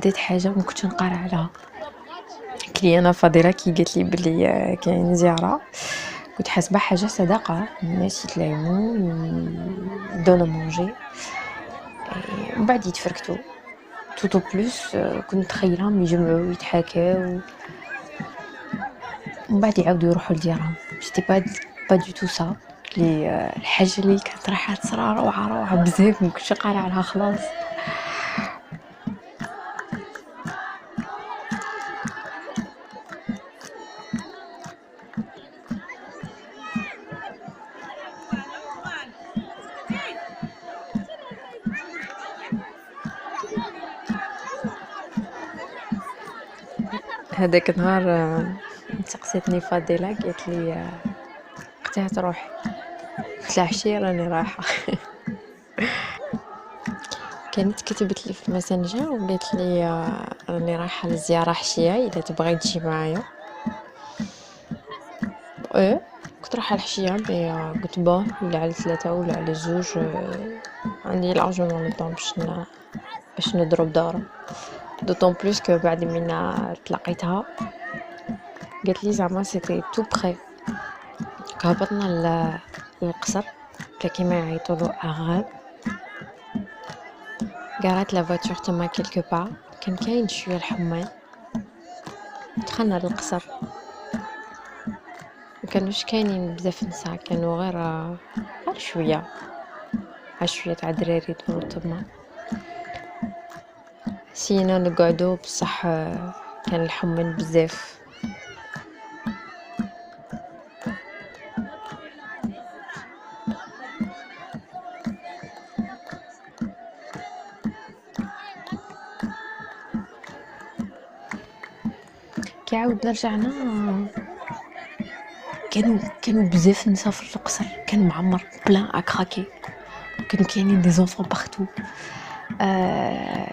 بدات حاجة ما كنتش نقرا عليها. كليانة فاضلة كي قالت لي بلي كاين زيارة، كنت حاسبة حاجة صداقة، الناس يتلايموا يدونا مونجي ومن بعد يتفركتوا توتو بلوس. كنت متخيلهم يجمعوا ويتحاكاو ومن بعد يعاودوا يروحوا لديارهم. جيتي با دو تو سا لي الحاجة اللي كانت رايحة تصرا روعة بزاف ما كنتش قارعة عليها خلاص. هذاك النهار سقسيتني فضيلة قالت لي اختي تروحي؟ قلت لها عشيه راني رايحة. كانت كتبت لي في الماسنجر وقالت لي راني رايحة للزيارة حشية اذا تبغي تجي معايا. كنت رايحة الحشية مي قلت بون ولا على 3 ولا على 2 عندي لارجومون لو طون باش نضرب دورة. دوطون بلوس كو بعد من تلاقيتها قالت لي زعما سيتي تو بخي. هبطنا للقصر بلا كيما يعيطولو اغاب. قرات لا فواتور تما كيلكو با كان كاين شويه الحمان. دخلنا للقصر مكانوش كاينين بزاف نساء، كانوا غير شويه تاع دراري يدورو تما. سينا نقعدو بصح كان الحمان بزاف. كي عاودنا رجعنا كانوا بزاف نساء في القصر، كان معمر بلان اكراكي، كانوا كاينين دي زونفون بارتو.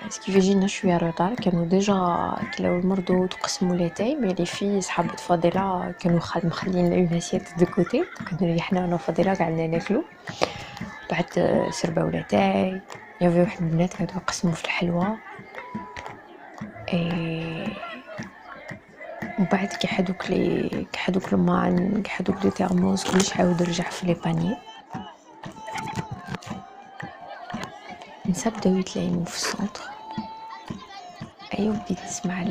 سكيفي جينا شويه روطار، كانوا ديجا كلاو المرضو تقسموا لاي مي لي في صحابة فاضله كانوا مخلين اون اسيات دو كوتي، كنا حنا انا وفاضله قعدنا ناكلو. بعد سرباو لاي يافي واحد البنات كانوا يقسموا في الحلوى. ومن بعد كي حدوك الماء كي حدوك لي تيرموس كلش عاود رجع في لي باني. نسا بداو يتلايموا في السونتر. بديت نسمع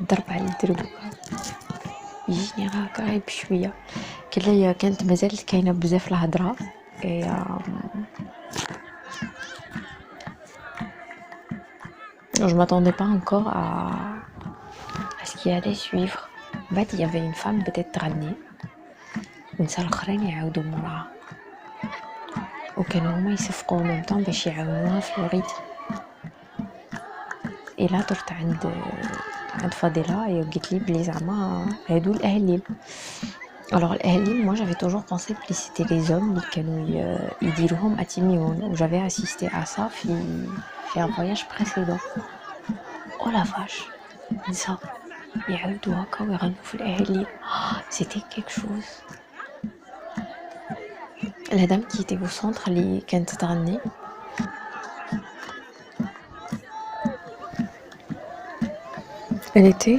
الضرب على الدرب يجيني هكا بشويه. كانت مازالت كاينه بزاف الهضره. Je m'attendais pas encore à ce qui allait suivre. بعد il y avait une femme بدات تغني ونسا الاخرين يعاودوا موراها وكانوا هما يصفقوا ميمطون باش يعاونوها في الريتم. الا درت عند فاضله هي قالت لي بلي زعما هادو الاهاليل. Alors الاهاليل moi j'avais toujours pensé que c'était les hommes اللي كانوا يديروهم اتيميون و j'avais assisté à ça في un voyage précédent. Oh la vache, ça يعاودوا هكا ويغنوا في الاهاليل. C'était quelque chose. La dame qui était au centre اللي كانت تغني elle était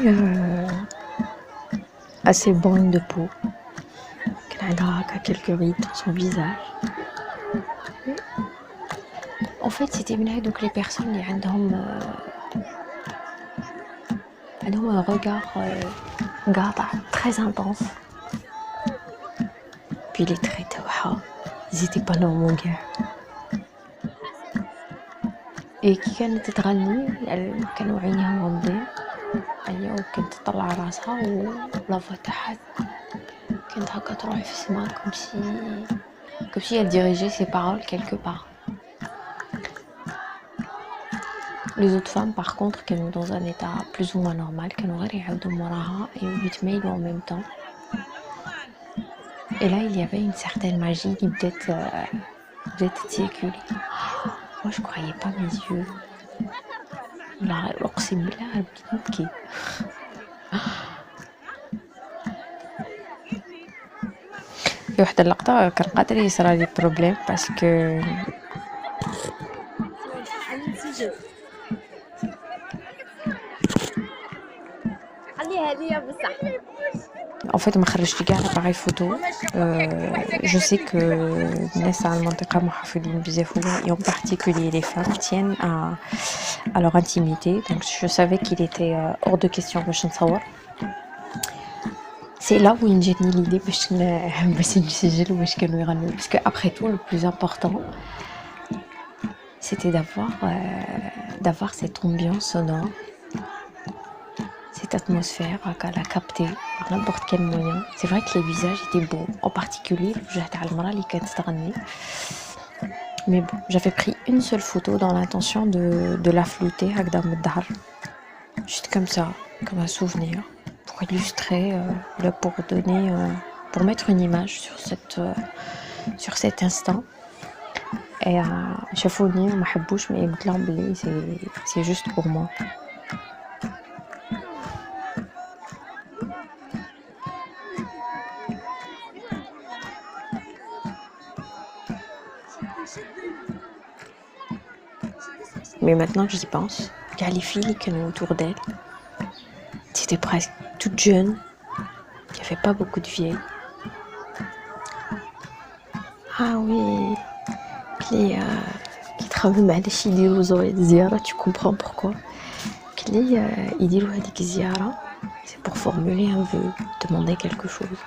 assez brune de peau. كان عندها هكا quelques rides dans son visage. En fait c'était من هادوك les personnes اللي عندهم un regard قاطع très intense. Puis les traits تاعها ils étaient pas normaux كاع. كي كانت تغني كانوا عينيها غامضين وكانت تطلع راسها ولافا تاعها كانت هكا تروح في السما comme si elle dirigeait ses paroles quelque part. Les autres femmes par contre كانوا dans un état plus ou moins normal, كانوا غير يعاودوا موراها ويتمايلوا en même temps. Et là il y avait une certaine magie qui بدات تسيكولي. Moi je croyais pas mes yeux. لا اقسم بالله بديت نبكي. في واحد اللقطه كان قادر يصرى لي بروبليم باسكو En fait ما خرجت كاع l'appareil photo. Je sais que الناس على المنطقة محافظين بزاف وكاع et en particulier les femmes tiennent à leur intimité. Donc je savais qu'il était hors de question باش نصور. C'est là où جاتني l'idée باش نسجل واش كانوا يغنوا parce que après tout le plus important c'était d'avoir cette ambiance sonore, cette atmosphère à la capter par n'importe quel moyen. C'est vrai que les visages étaient beaux, en particulier le وجه تاع المرأة اللي كانت تغني. Mais bon, j'avais pris une seule photo dans l'intention de la flouter هكذا من الظهر. Juste comme ça, comme un souvenir, pour illustrer, pour donner, pour mettre une image sur cet instant. Et شافوني وما حبوش mais قلت لهم بلي c'est juste pour moi. Mais maintenant que j'y pense, car les filles qui étaient autour d'elle, c'était presque toutes jeunes, il n'y avait pas beaucoup de vieilles. Ah oui, qui travaillent معليش يديروا زيارة, tu comprends pourquoi. يديروا هذيك الزيارة, c'est pour formuler un vœu, demander quelque chose.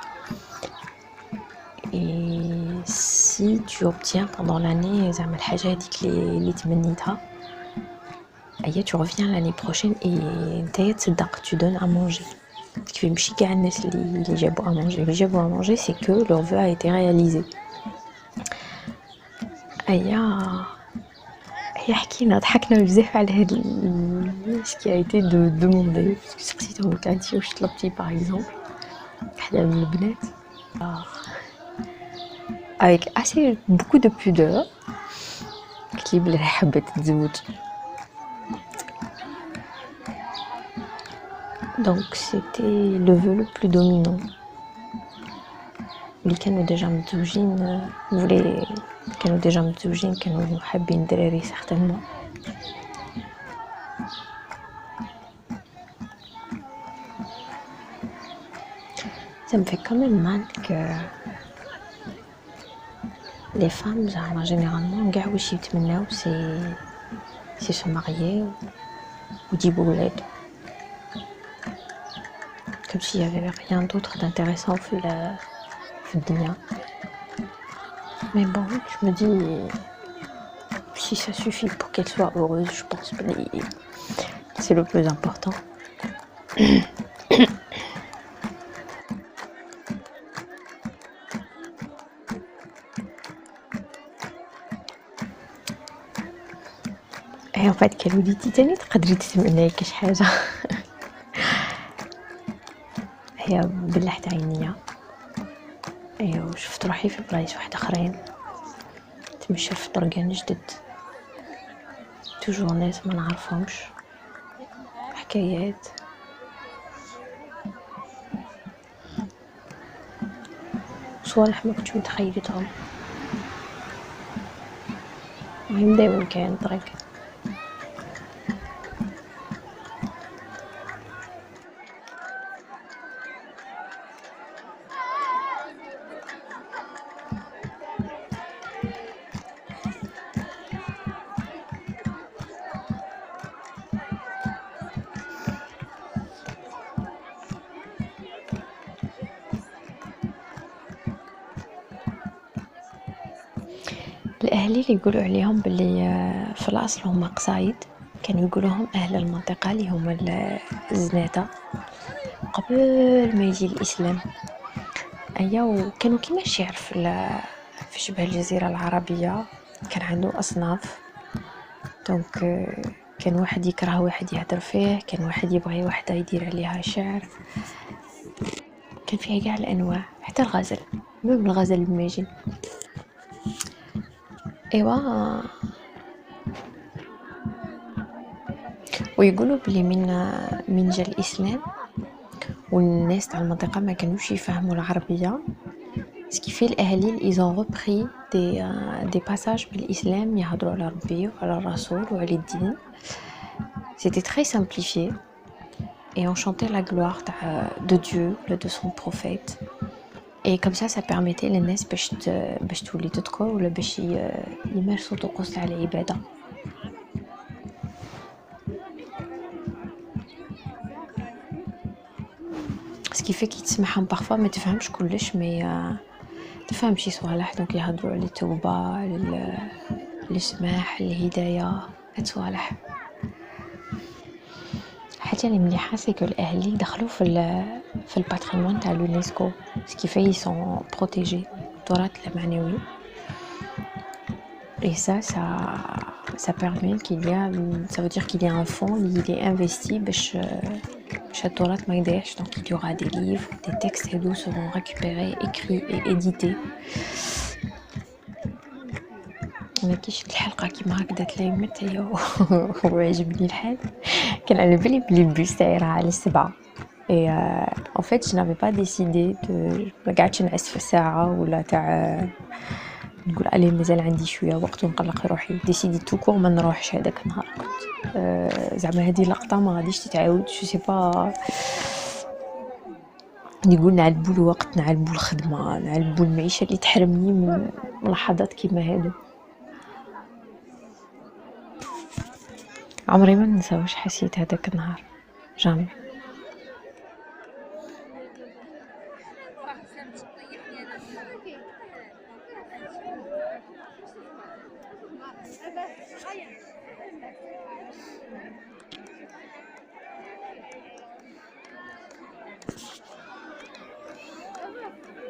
Et si tu obtiens pendant l'année زعما الحاجة هذيك اللي تمنيتها, tu reviens l'année prochaine et tu donnes à manger. كيفاش كاع الناس اللي جابوا à manger, c'est que leur vœu a été réalisé. حكينا ضحكنا بزاف على هاد ce qui a été demandé parce que سقسيتهم قلت انتي واش طلبتي par exemple حدا من البنات avec assez beaucoup de pudeur قلت لي بلي حابة تتزوج. Donc c'était le vœu le plus dominant. اللي كانوا ديجا متزوجين كانوا حابين دراري certainement. Ça me fait quand même mal que les femmes généralement كاع واش يتمناو c'est se marier ويجيبوا ولاد, comme s'il y avait rien d'autre d'intéressant في الدنيا. Mais bon, je me dis, si ça suffit pour qu'elle soit heureuse, je pense que c'est le plus important. Et en fait, كانوا وليتي تاني تقدري تتمناي كاش حاجة. هي بلحت عينيا وشفت روحي في بلايص واحد اخرين, تمشي في طرقان جدد, توجور ناس ما نعرفهمش, حكايات, صوالح ما كنتش متخيلتهم. المهم دايما كاين طريق. الأهالي اللي يقولوا عليهم باللي في الأصل هما قصايد, كانوا يقولوهم أهل المنطقة اللي هما الزناتة قبل ما يجي الإسلام. وكانوا كيما الشعر في شبه الجزيرة العربية, كان عنده أصناف. دونك كان واحد يكره واحد يهدر فيه, كان واحد يبغي واحدة يدير عليها شعر, كان فيها كاع الأنواع, حتى الغزل, مهم الغزل الماجن. ويقولوا بلي من جا الإسلام والناس تاع المنطقة ما كانوش يفهموا العربية, سكيفي الأهالي ils ont repris des passages بالإسلام يهضروا على ربي وعلى الرسول وعلى الدين. C'était très simplifié et on chantait la gloire de Dieu, de son prophète. Et comme ça permettait للناس باش تولي تذكر ولا باش يمارسوا طقوس تاع العبادة. ce qui fait كيتسمعهم parfois ما تفهمش كلش مي تفهم شي صوالح دونك يهضروا على التوبة السماح الهداية هاد صوالح. حاجة اللي مليحة سي كو الأهلي دخلوا في الباتريمون تاع اليونسكو ce qui fait ils sont protégés التراث المعنوي. Et ça permet ça veut dire qu'il y a un fonds il est investi باش التراث ما يضيعش. Donc il y aura des livres, des textes هادو seront récupérés, écrits et édités. انا كي شفت الحلقه كيما هكذا تلايمت هي وعجبني الحال كان على بالي بلي البوس تاعي راه على 7 et en fait je n'avais pas décidé ما قعدتش نعس في الساعه ولا تاع نقول عليه مازال عندي شويه وقت ونقلق روحي. ديسيدي تو كور ما نروحش هذاك النهار. كنت زعما هذه لقطه ما غاديش تتعاود جو سي با نقول نعلبو الوقت نعلبو الخدمه نعلبو المعيشه اللي تحرمني من لحظات كيما هادو. عمري ما ننسى واش حسيت هذاك النهار جامي.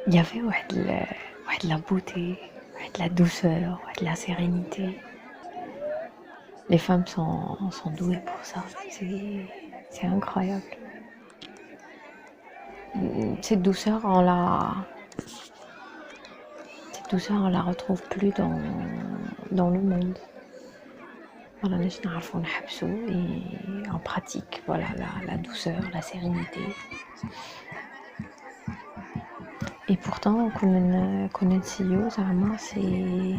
Il y avait واحد la beauté, واحد la douceur, واحد la sérénité. Les femmes sont douées pour ça. C'est incroyable. Cette douceur, on la retrouve plus dans le monde. Voilà, et en pratique, voilà, la douceur, la sérénité. Et pourtant, كنا نسيو زعما سي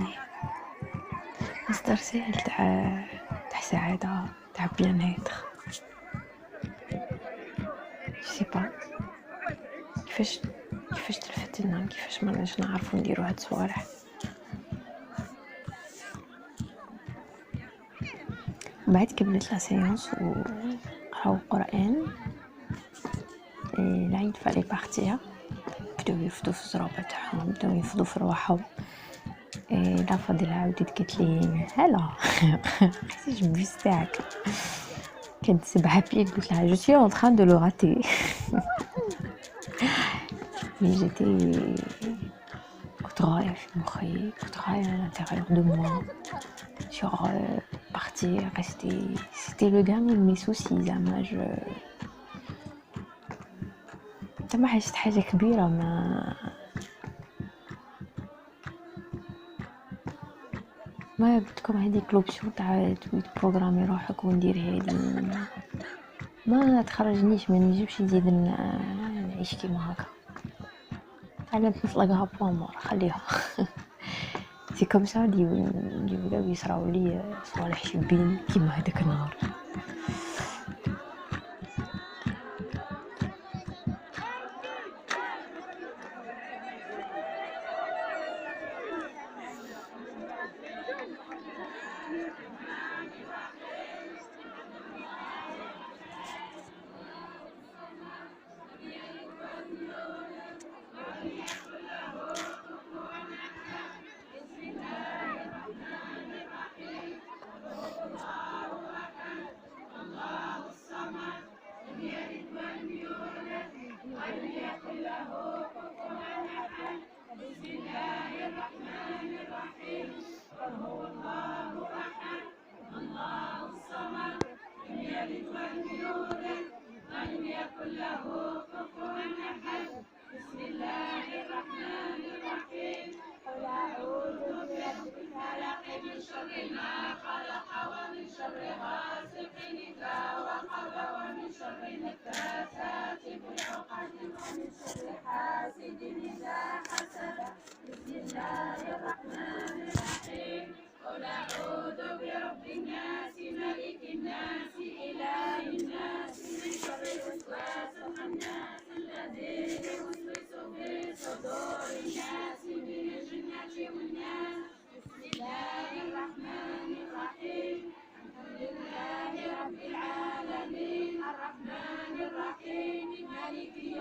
مصدر سهل تاع سعادة تاع bien-être. Je sais pas كيفاش تلفت لنا كيفاش ما نعرفوا نديروا هاد الصوالح. بعد كملت لا سيونس وقراو القرآن العيد فالي بارتيا بداو يفضوا في الزرابه تاعهم بداو يفضوا في رواحهم. لا فاضل عاودت قالت لي هلا خصيش البيس تاعك كانت سبعة بيد. قلت لها جو سوي en train de le rater mais j'étais كنت غاية في مخي كنت غاية à l'intérieur de moi sur partir rester. C'était le dernier de mes soucis زعما ما حسيت حاجة كبيرة ما قلتلكم هذيك لوبسيون تاع تبروغرامي روحك وندير هادي ما تخرجنيش ما نجيبش نزيد نعيش كيما هكا. تعلمت نطلقها بوان مور خليها سي كوم سا اللي بداو يصراو لي صوالح شابين كيما هذاك النهار.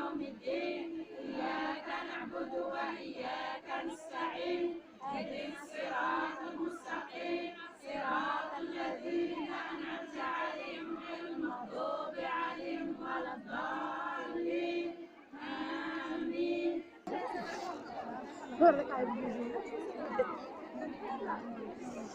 يوم الدين إياك نعبد وإياك نستعين اهدنا الصراط المستقيم صراط الذين أنعمت عليهم غير المغضوب عليهم ولا الضالين آمين.